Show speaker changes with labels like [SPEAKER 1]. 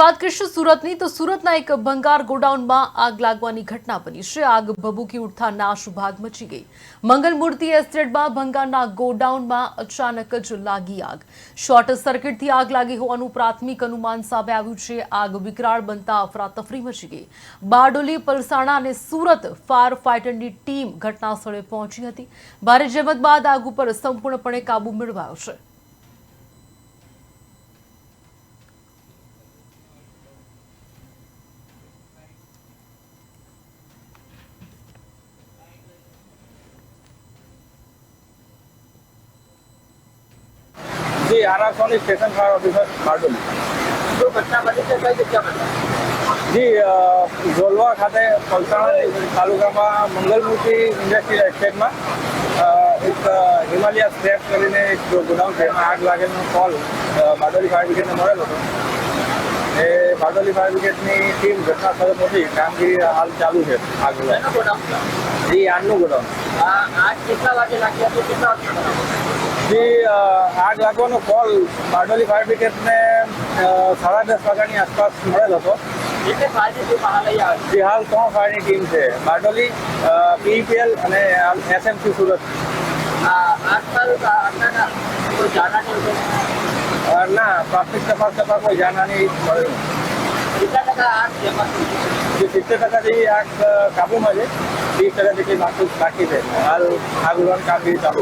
[SPEAKER 1] વાત કરીશું સુરતની તો સુરતના એક ભંગાર ગોડાઉનમાં આગ લાગવાની ઘટના બની છે। આગ ભભૂકી ઉઠતા નાસભાગ મચી ગઈ। મંગલમૂર્તિ એસ્ટેટમાં ભંગારના ગોડાઉનમાં અચાનક જ લાગી આગ। શોર્ટ સર્કિટથી આગ લાગી હોવાનું પ્રાથમિક અનુમાન સામે આવ્યું છે। આગ વિકરાળ બનતા અફરાતફરી મચી ગઈ। બારડોલી, પલસાણા અને સુરત ફાયર ફાઇટરની ટીમ ઘટના સ્થળે પહોંચી હતી। ભારે જહેમત બાદ આગ ઉપર સંપૂર્ણપણે કાબુ મેળવાયો છે।
[SPEAKER 2] जी आरा Soni station fire officer Bardoli.
[SPEAKER 3] जो घटना बनी है कई जगह बनी?
[SPEAKER 2] जी झोलवा खाते पलसाણા તાલુકામાં મંગલમૂર્તિ ઇન્ડસ્ટ્રીયલ એસ્ટેટમાં એક હિમાલય સ્ક્રેપ કરીને એક ગોડાઉન છે, એમાં આગ લાગેલો કોલ બારડોલી ફાયર બ્રિગેડને મળેલો હતો। એ બારડોલી ફાયર બ્રિગેડની ટીમ ઘટના સ્થળે પહોંચી કામગીરી હાલ ચાલુ છે। આગ
[SPEAKER 3] શેનું ગોડાઉન છે?
[SPEAKER 2] જી આરનું ગોડાઉન।
[SPEAKER 3] આગ કેટલા વાગે લાગી હતી, કેટલા વાગે બનાવી?
[SPEAKER 2] જી આગ લાગવાનો કોલ બારડોલી ફાયર બ્રિગેડને 10:30 વાગ્યાની આસપાસ મળેલ હતો।
[SPEAKER 3] એટલે ફાયરની ટીમ બહાર લઈ આવી?
[SPEAKER 2] જે હાલ 3 ફાયરની ટીમ છે, બારડોલી, પીઈપીએલ અને એસએમસી સુરત।
[SPEAKER 3] આજકાલ આટલા કોઈ જાનહાની
[SPEAKER 2] ના, પ્રાથમિક તપાસ કરતા કોઈ જાનહાની મળેલ
[SPEAKER 3] કેટલા ટકા આગ જેમાં
[SPEAKER 2] જે 70% જેવી આગ કાબૂમાં છે। 30% જેટલી બાકી છે। હાલ આગ ઉલવાની કામગીરી ચાલુ